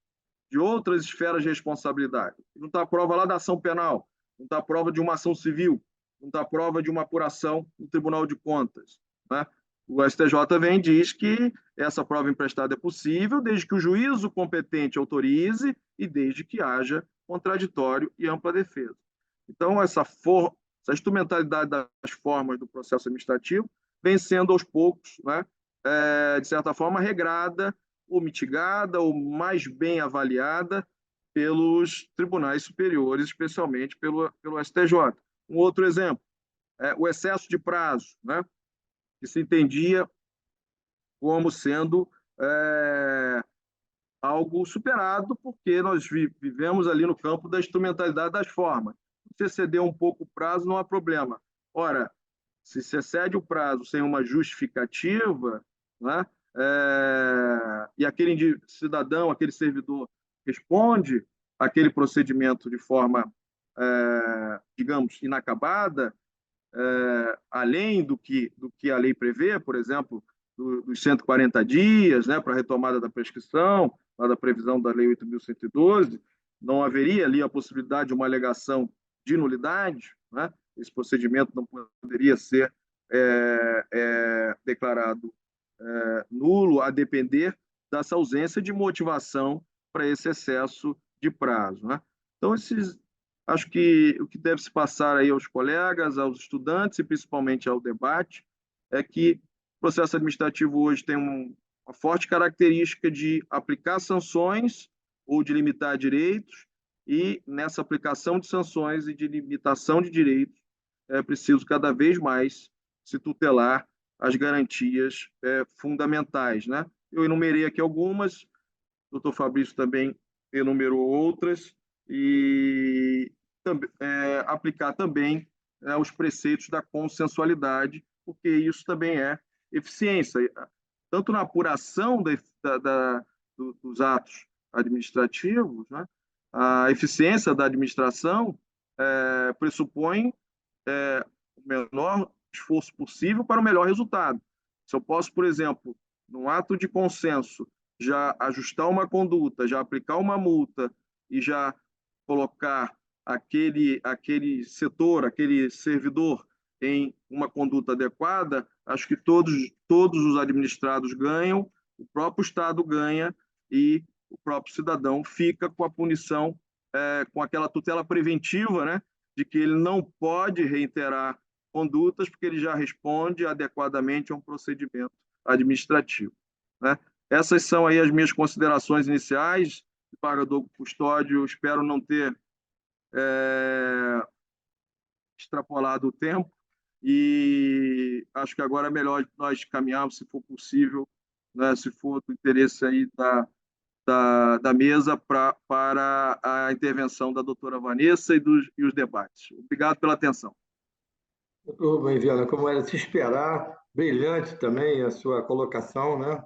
[SPEAKER 5] de outras esferas de responsabilidade. Juntar prova lá da ação penal, juntar prova de uma ação civil, juntar prova de uma apuração no Tribunal de Contas, né? O STJ vem e diz que essa prova emprestada é possível desde que o juízo competente autorize e desde que haja contraditório e ampla defesa. Então, essa instrumentalidade das formas do processo administrativo vem sendo, aos poucos, né, de certa forma, regrada ou mitigada ou mais bem avaliada pelos tribunais superiores, especialmente pelo STJ. Um outro exemplo, o excesso de prazo, né, que se entendia como sendo algo superado, porque nós vivemos ali no campo da instrumentalidade das formas. Se exceder um pouco o prazo, não há problema. Ora, se excede o prazo sem uma justificativa, né, e aquele cidadão, aquele servidor responde aquele procedimento de forma, digamos, inacabada, além do que a lei prevê, por exemplo, dos 140 dias, né, para a retomada da prescrição, lá da previsão da Lei 8.112, não haveria ali a possibilidade de uma alegação de nulidade, né? Esse procedimento não poderia ser declarado nulo, a depender dessa ausência de motivação para esse excesso de prazo, né? Então, acho que o que deve se passar aí aos colegas, aos estudantes e principalmente ao debate é que o processo administrativo hoje tem uma forte característica de aplicar sanções ou de limitar direitos, e nessa aplicação de sanções e de limitação de direitos é preciso cada vez mais se tutelar as garantias fundamentais, né? Eu enumerei aqui algumas, o doutor Fabrício também enumerou outras, e aplicar também os preceitos da consensualidade, porque isso também é eficiência, tanto na apuração dos atos administrativos, né? A eficiência da administração pressupõe o menor esforço possível para o melhor resultado. Se eu posso, por exemplo, num ato de consenso, já ajustar uma conduta, já aplicar uma multa e já colocar aquele setor, aquele servidor em uma conduta adequada, acho que todos os administrados ganham, o próprio Estado ganha e o próprio cidadão fica com a punição, com aquela tutela preventiva, né, de que ele não pode reiterar condutas porque ele já responde adequadamente a um procedimento administrativo, né? Essas são aí as minhas considerações iniciais. Desembargador Custódio, espero não ter extrapolado o tempo e acho que agora é melhor nós caminharmos, se for possível, né, se for do interesse aí da mesa para a intervenção da doutora Vanessa e os debates. Obrigado pela atenção.
[SPEAKER 1] Doutor Rubem Viana, como era de se esperar, brilhante também a sua colocação, né?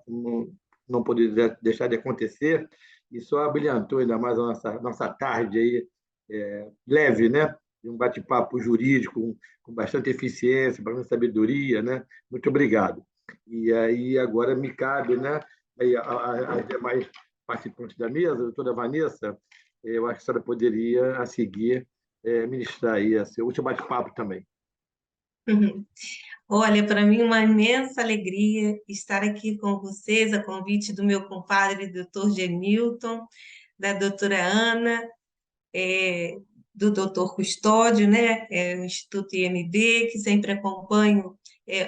[SPEAKER 1] Não poderia deixar de acontecer, e só abrilhantou ainda mais a nossa tarde aí, leve, né? De um bate-papo jurídico com bastante eficiência, bastante sabedoria, né? Muito obrigado. E aí agora me cabe, né? Aí, as demais participantes da mesa, a doutora Vanessa, eu acho que a senhora poderia, a seguir, ministrar aí esse último bate-papo também.
[SPEAKER 6] Olha, para mim uma imensa alegria estar aqui com vocês, a convite do meu compadre, doutor Genilton, da doutora Ana, do doutor Custódio, né, o Instituto IMB, que sempre acompanho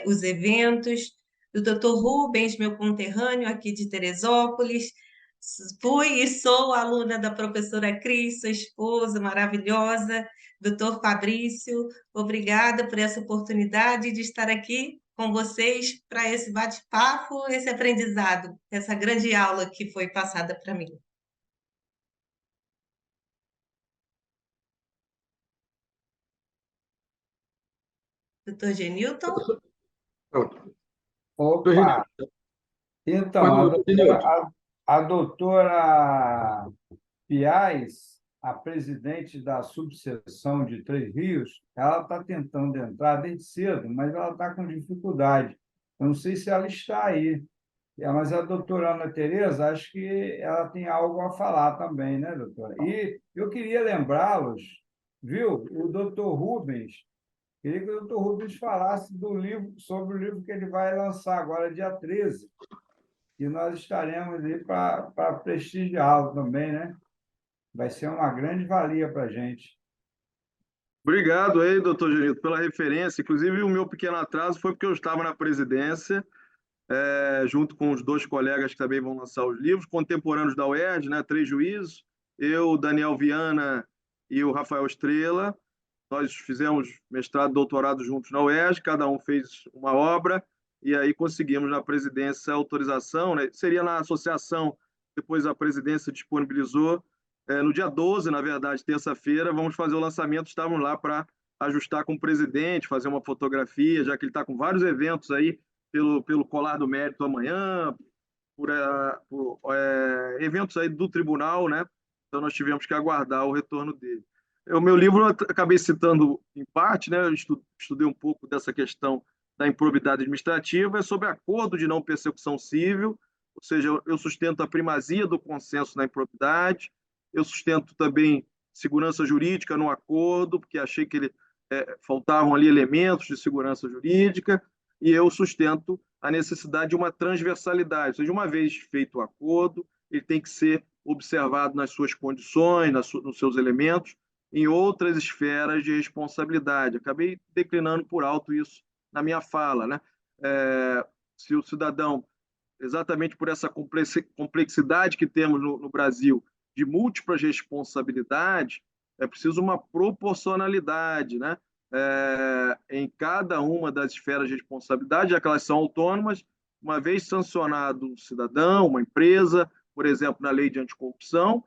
[SPEAKER 6] os eventos, do doutor Rubens, meu conterrâneo aqui de Teresópolis. Fui e sou aluna da professora Cris, sua esposa maravilhosa, doutor Fabrício, obrigada por essa oportunidade de estar aqui com vocês para esse bate-papo, esse aprendizado, essa grande aula que foi passada para mim. Doutor Genilton?
[SPEAKER 4] Opa! Então, a doutora Piaz, a presidente da subseção de Três Rios, ela está tentando entrar desde cedo, mas ela está com dificuldade. Eu não sei se ela está aí. Mas a doutora Ana Tereza, acho que ela tem algo a falar também, né, doutora? E eu queria lembrá-los, viu, o doutor Rubens, queria que o doutor Rubens falasse sobre o livro que ele vai lançar agora, dia 13, e nós estaremos aí para prestigiá-lo também, né? Vai ser uma grande valia para a gente.
[SPEAKER 5] Obrigado aí, doutor Genilton, pela referência. Inclusive, o meu pequeno atraso foi porque eu estava na presidência, junto com os dois colegas que também vão lançar os livros, contemporâneos da UERJ, né? 3 juízes, eu, Daniel Viana e o Rafael Estrela. Nós fizemos mestrado e doutorado juntos na UERJ, cada um fez uma obra, e aí conseguimos na presidência a autorização, né? Seria na associação, depois a presidência disponibilizou. No dia 12, na verdade, terça-feira, vamos fazer o lançamento, estávamos lá para ajustar com o presidente, fazer uma fotografia, já que ele está com vários eventos aí, pelo Colar do Mérito amanhã, por eventos aí do tribunal, né? Então nós tivemos que aguardar o retorno dele. O meu livro eu acabei citando em parte, né? Eu estudei um pouco dessa questão da improbidade administrativa, é sobre acordo de não persecução civil, ou seja, eu sustento a primazia do consenso na improbidade, eu sustento também segurança jurídica no acordo, porque achei que faltavam ali elementos de segurança jurídica, e eu sustento a necessidade de uma transversalidade, ou seja, uma vez feito o acordo, ele tem que ser observado nas suas condições, nos seus elementos, em outras esferas de responsabilidade. Acabei declinando por alto isso na minha fala, né? Se o cidadão, exatamente por essa complexidade que temos no Brasil, de múltiplas responsabilidades, é preciso uma proporcionalidade, né? Em cada uma das esferas de responsabilidade, já que elas são autônomas, uma vez sancionado um cidadão, uma empresa, por exemplo, na lei de anticorrupção,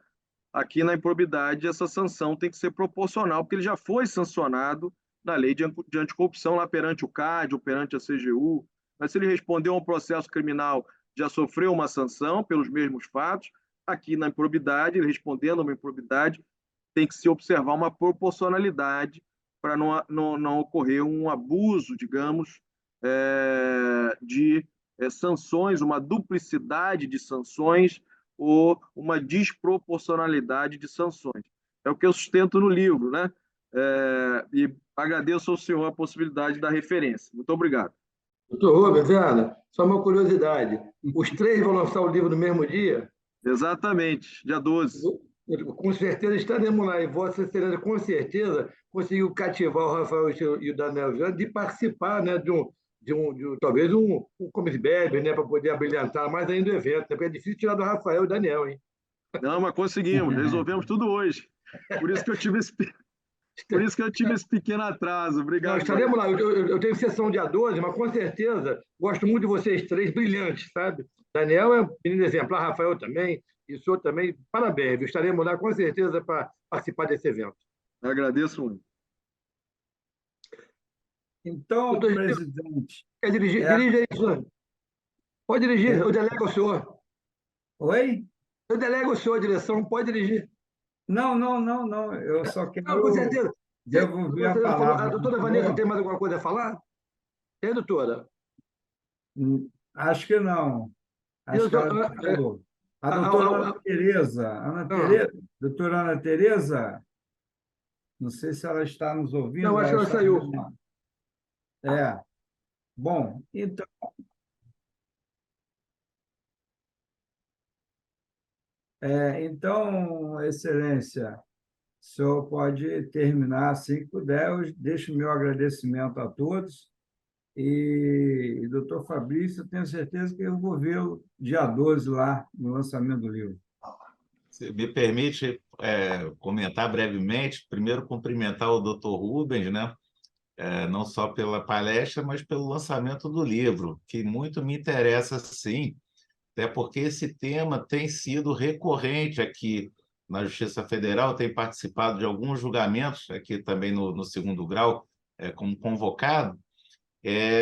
[SPEAKER 5] aqui na improbidade essa sanção tem que ser proporcional, porque ele já foi sancionado na lei de anticorrupção lá perante o CAD ou perante a CGU, mas se ele respondeu a um processo criminal, já sofreu uma sanção pelos mesmos fatos, aqui na improbidade, ele respondendo a uma improbidade, tem que se observar uma proporcionalidade para não ocorrer um abuso, digamos, de sanções, uma duplicidade de sanções ou uma desproporcionalidade de sanções. É o que eu sustento no livro, né? E agradeço ao senhor a possibilidade da referência. Muito obrigado.
[SPEAKER 1] Doutor Rubens, Ana, só uma curiosidade. Os três vão lançar o livro no mesmo dia?
[SPEAKER 5] Exatamente, dia 12.
[SPEAKER 1] Com certeza estaremos lá. E Vossa Excelência, com certeza, conseguiu cativar o Rafael e o Daniel Viana de participar, né, talvez um Comes Bebe, né, para poder abrilhantar mais ainda o evento, né, porque é difícil tirar do Rafael e do Daniel, hein?
[SPEAKER 5] Não, mas conseguimos, resolvemos tudo hoje. Por isso que eu tive esse pequeno atraso. Obrigado.
[SPEAKER 1] Não, estaremos lá. Eu tenho sessão dia 12, mas com certeza gosto muito de vocês três, brilhantes, sabe? Daniel é um menino exemplar, Rafael também, e o senhor também. Parabéns, viu? Estaremos lá com certeza para participar desse evento.
[SPEAKER 5] Eu agradeço muito.
[SPEAKER 4] Então,
[SPEAKER 1] Doutor,
[SPEAKER 4] presidente.
[SPEAKER 1] quer dirigir? Dirige aí, senhor. Pode dirigir, eu delego ao senhor.
[SPEAKER 4] Oi?
[SPEAKER 1] Eu delego ao senhor a direção, pode dirigir.
[SPEAKER 4] Não, não, não, não. Eu só
[SPEAKER 1] Não, com
[SPEAKER 4] quero
[SPEAKER 1] certeza.
[SPEAKER 4] devolver a
[SPEAKER 1] A
[SPEAKER 4] palavra.
[SPEAKER 1] doutora Vanessa tem mais alguma coisa a falar? Tem, doutora?
[SPEAKER 4] Acho que não. Acho que ela já falou. A doutora Ana Tereza. Doutora Ana Tereza, não sei se ela está nos ouvindo.
[SPEAKER 1] Não, acho que ela saiu.
[SPEAKER 4] Bom, então, Excelência, o senhor pode terminar assim que puder. Eu deixo o meu agradecimento a todos. E, doutor Fabrício, eu tenho certeza que eu vou vê-lo dia 12 lá, no lançamento do livro.
[SPEAKER 3] Se me permite comentar brevemente, primeiro cumprimentar o doutor Rubens, né? Não só pela palestra, mas pelo lançamento do livro, que muito me interessa, sim, até porque esse tema tem sido recorrente aqui na Justiça Federal, tem participado de alguns julgamentos, aqui também no segundo grau, como convocado,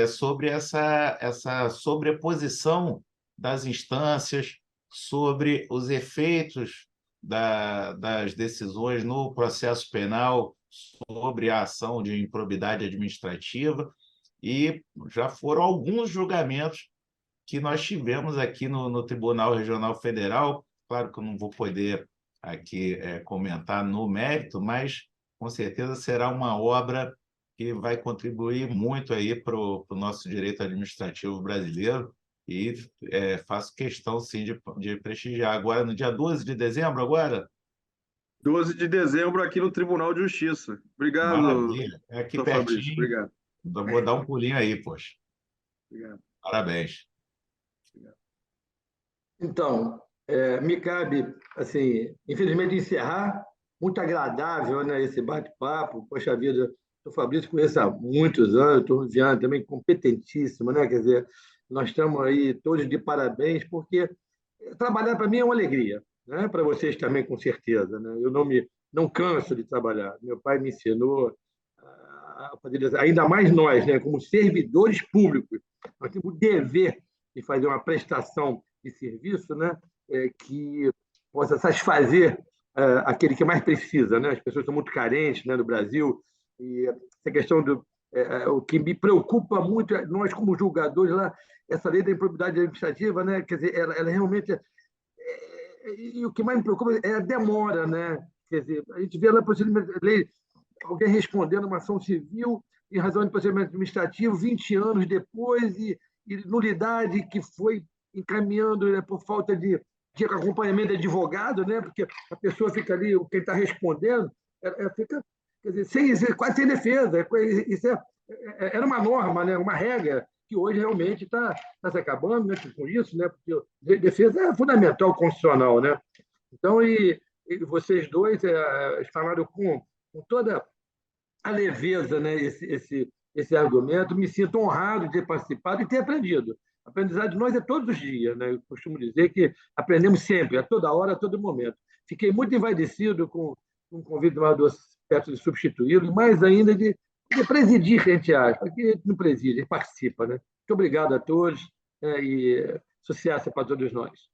[SPEAKER 3] sobre essa sobreposição das instâncias, sobre os efeitos das decisões no processo penal, sobre a ação de improbidade administrativa, e já foram alguns julgamentos que nós tivemos aqui no Tribunal Regional Federal. Claro que eu não vou poder aqui comentar no mérito, mas com certeza será uma obra que vai contribuir muito aí para o nosso direito administrativo brasileiro, e faço questão, sim, de prestigiar. Agora, no dia 12 de dezembro, agora?
[SPEAKER 5] 12 de dezembro, aqui no Tribunal de Justiça. Obrigado,
[SPEAKER 3] Maravilha. É aqui
[SPEAKER 5] doutor Fabrício.
[SPEAKER 3] pertinho.
[SPEAKER 5] Obrigado.
[SPEAKER 3] Vou dar um pulinho aí, poxa.
[SPEAKER 5] Obrigado.
[SPEAKER 3] Parabéns.
[SPEAKER 1] Então, me cabe, assim, infelizmente, encerrar. Muito agradável, né, esse bate-papo. Poxa vida, o Fabrício conheço há muitos anos, o Viana também competentíssimo, né? Quer dizer, nós estamos aí todos de parabéns, porque trabalhar para mim é uma alegria, né? Para vocês também, com certeza, né? Eu não canso de trabalhar. Meu pai me ensinou a fazer, ainda mais nós, né? Como servidores públicos, nós temos o dever de fazer uma prestação de serviço, né? Que possa satisfazer aquele que mais precisa, né? As pessoas são muito carentes, né, no Brasil, e essa questão o que me preocupa muito é nós como julgadores lá, essa lei da improbidade administrativa, né? Quer dizer, ela realmente e o que mais me preocupa é a demora, né? Quer dizer, a gente vê lá procedimento lei, alguém respondendo uma ação civil em razão de procedimento administrativo 20 anos depois, e nulidade que foi encaminhando, né, por falta de acompanhamento de advogado, né? Porque a pessoa fica ali, quem está respondendo, fica, quer dizer, quase sem defesa. Isso era uma norma, né? Uma regra que hoje realmente está se acabando, né, com isso, né? Porque defesa é fundamental, constitucional, né? Então, e vocês dois falaram com toda a leveza, né, esse argumento. Me sinto honrado de ter participado e ter aprendido. Aprendizado de nós é todos os dias, né? Eu costumo dizer que aprendemos sempre, a toda hora, a todo momento. Fiquei muito envaidecido com o convite do Amador Perto de substituí-lo, e mais ainda de presidir, entre aspas, porque não preside, ele participa, né? Muito obrigado a todos, e sucesso para todos nós.